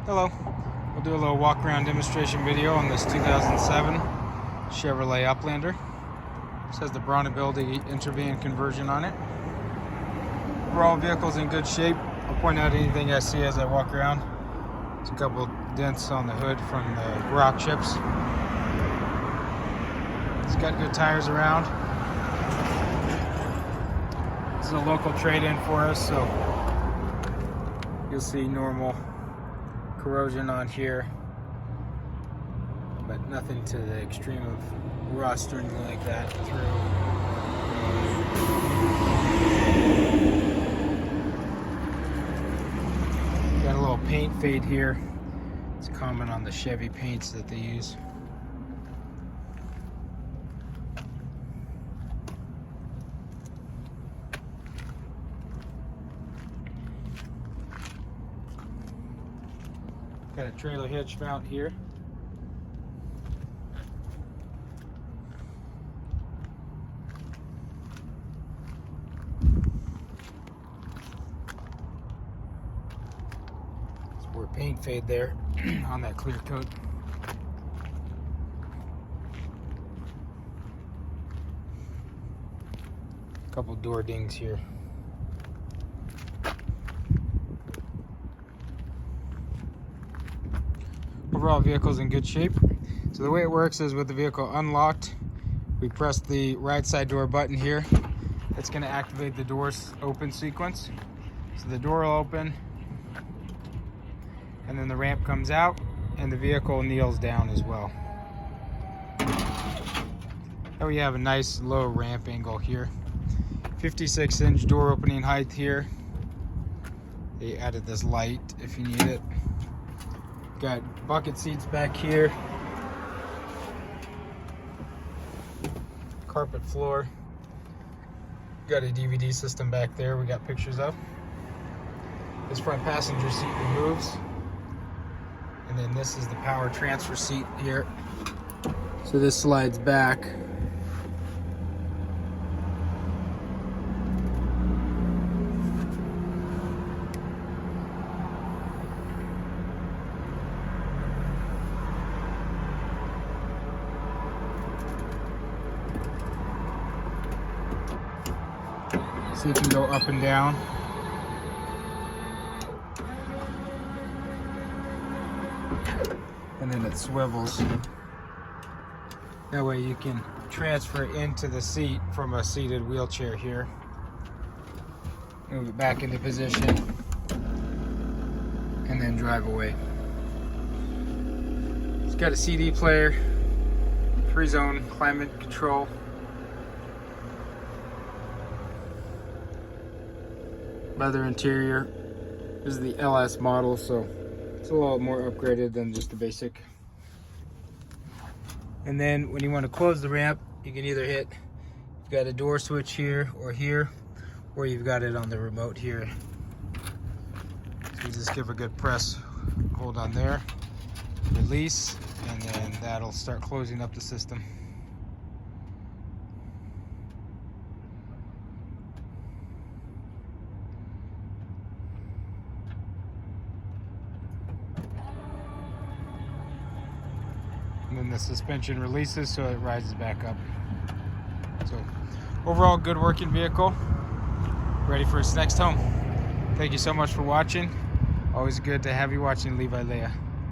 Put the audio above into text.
Hello. We'll do a little walk around demonstration video on this 2007 Chevrolet Uplander. This has the BraunAbility Entervan conversion on it. Overall, vehicle's in good shape. I'll point out anything I see as I walk around. There's a couple dents on the hood from the rock chips. It's got good tires around. This is a local trade-in for us, so you'll see normal corrosion on here, but nothing to the extreme of rust or anything like that through. Got a little paint fade here. It's common on the Chevy paints that they use. Got a trailer hitch mount here. More paint fade there on that clear coat. A couple door dings here. Overall, vehicle's in good shape. So the way it works is with the vehicle unlocked, we press the right side door button here. It's going to activate the doors open sequence. So the door will open, and then the ramp comes out, and the vehicle kneels down as well. Now we have a nice low ramp angle here. 56-inch door opening height here. They added this light if you need it. Got bucket seats back here. Carpet floor. Got a DVD system back there we got pictures of. This front passenger seat removes. And then this is the power transfer seat here. So this slides back. So you can go up and down. And then it swivels. That way you can transfer into the seat from a seated wheelchair here. Move it back into position and then drive away. It's got a CD player, free zone climate control. Leather interior. This is the LS model, so it's a little more upgraded than just the basic. And then when you want to close the ramp, you can either hit, you've got a door switch here, or you've got it on the remote here. So you just give a good press, hold on there, release, and then that'll start closing up the system. And then the suspension releases so it rises back up. So overall, good working vehicle, ready for its next home. Thank you so much for watching. Always good to have you watching Levi Leia.